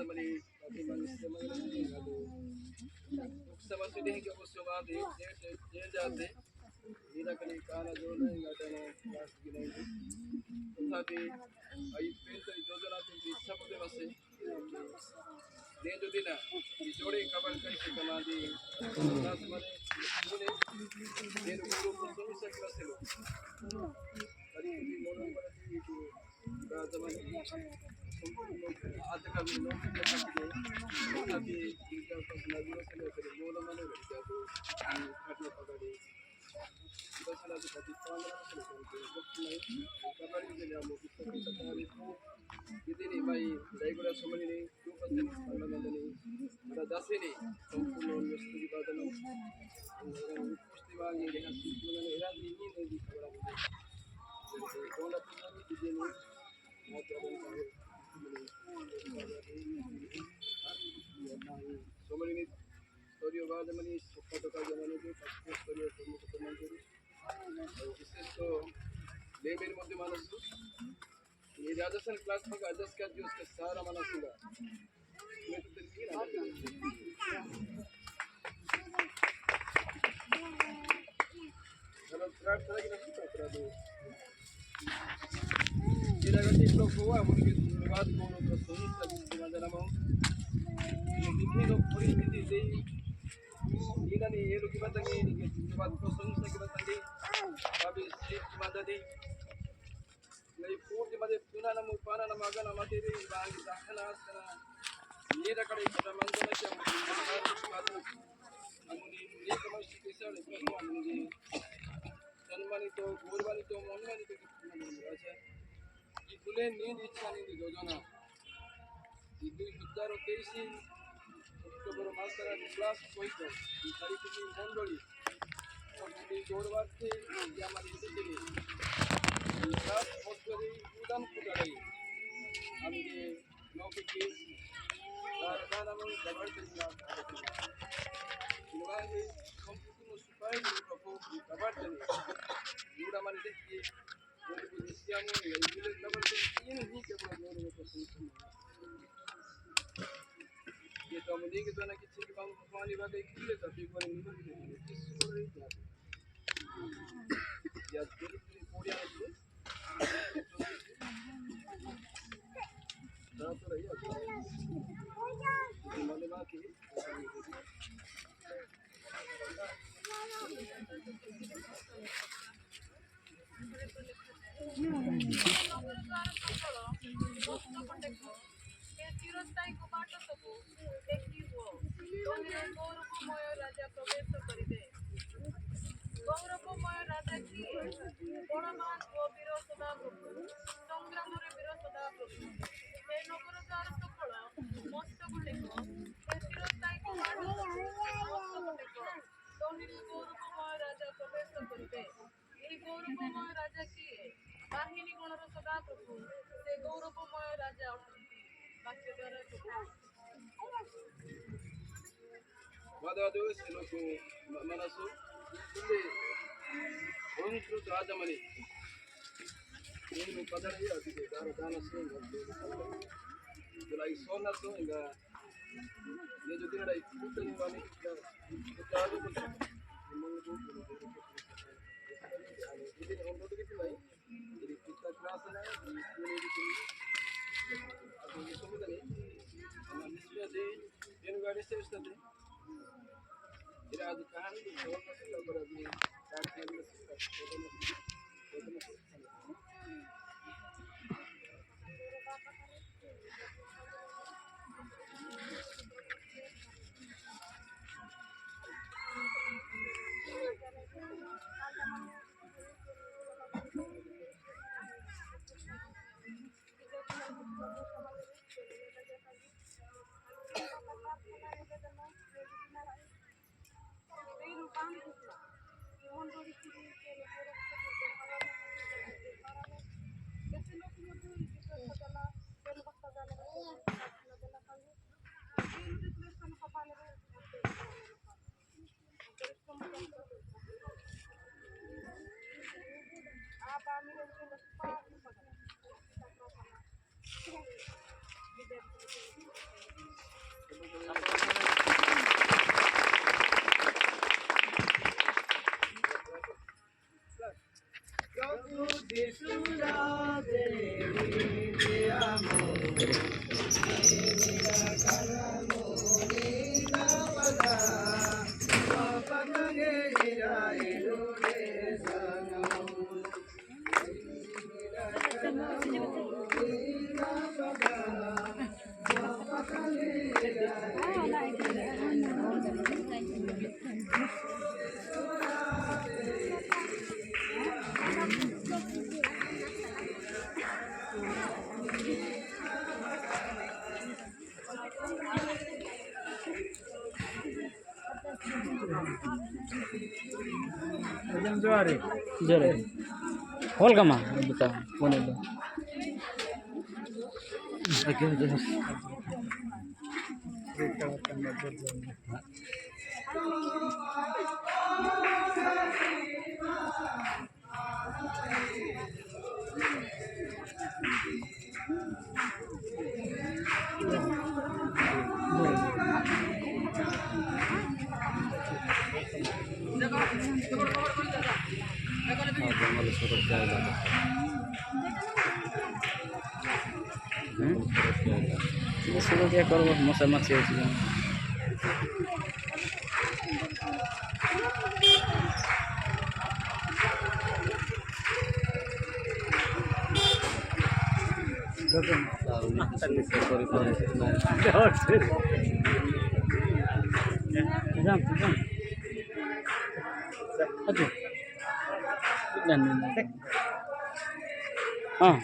mali pati manusia mengalami lalu sama sudah hingga musuh mati dia जाते नीरा कली काला जो नहीं गाता ना क्लास की नहीं तथापि आई पेन तो योजना तो इच्छा पते बसे ने जो दिन जोड़े कवर करके कमा दी क्लास माने मुने ने रूप को समस्या की बसे लो परिस्थिति मोड़ पर थी कि राजमान आज का भी लोग तथापि इनका फसला भी बसे लो फिर मोड़ माने लग जाते घटना पकड़ी Masalah tu tadi pandang masalah tu waktu ni kabar ini dia mau kita katakan itu ini mai dari gula semua ini 2% pandang ini ada 10 ini sempurna mesti dibaca ni mesti bagi dia sempurna ni era ini ni di kabar ini jadi kalau kita ni di sini mau jalan semua ini story baca ni foto kajian itu pasti story semua teman jadi विशेष तो labour मध्य मानस ये Rajasthan class में adjust कर दिया उसका सारा मानस होगा मैं तो दिल की ना चलो ट्रैक तरह की नस्ल का करा दो ये जगह टिक लोग हुआ मुझे बात बोलो तो सुन सकते हैं मजा ना हो ये कितने लोग पूरी स्थिति से ini ni ये लोग की बात नहीं ये बात को सुन सकते बताएंगे अभी स्टेट की मदद दी नहीं पूरी मदद पुना ना मुपाना ना मगा ना मदद दी बांगी दाखला सना ये रखड़े इतना मंजर में क्या बात अमुनी ये कमर्शियल कैसे वाले प्रश्न अमुनी सन्मानी तो गोरवानी तो मनमानी तो कितना नहीं अच्छा ये बुले नींद इच्छा नहीं दी जोजना ये 2023 অক্টোবর মাস তারা ক্লাস হইত এই তারিখে মন্ডলী এই গৌরবার্থে আমার এসেছে এই ক্লাস বছরে উদান পূজারাই আমি নৌকে তার গান আমি ব্যবহার করেছিলাম সম্পূর্ণ সুপায় ব্যবহার জানি এগুলো আমার দেখি siamo nel 1900 কেবল গৌরব প্রশংসা ये तो मुझे कि तो ना किसी के पास पानी वाले किले तो भी कोई नहीं बोलते किस को रही है या दिल की कोड़िया है तो रही है मैंने बात की चिरस्थायी कपाट सबू देखिबो तोरे गौरवमय राजा प्रवेश करिबे गौरवमय राजा की बड़मान ओ वीर सदा प्रभु संग्राम रे वीर सदा प्रभु हे नगर द्वार सफल मस्तक टेक हे चिरस्थायी कपाट मस्तक टेक तोरे गौरवमय राजा प्रवेश करिबे ए गौरवमय राजा की बाहिनी गणर सदा प्रभु से गौरवमय राजा Wadadu sinuku manasu kulle onku rajamani ini padari adi dara dana singa jula isona so inga ye jo dinada ikutani wani kitabu ko mangu ini ondo gitu lai jadi kita kelas na ini gitu ಅದು ಸಮುದಾಯ ನಿಸ್ಬದೆ ಏನು ಗಾಡಿ ಸೇರಿಸ್ತದೆ ಅದು ಕಾರಣ ಬರೋದು Apa ಜೋರ ಹೋಲ್ಕಮ್ಮ ಬಿತ್ತ ಫೋನಿದ್ದು শুরু দিয়ে করবো মশা মাছি হয়েছিল हाँ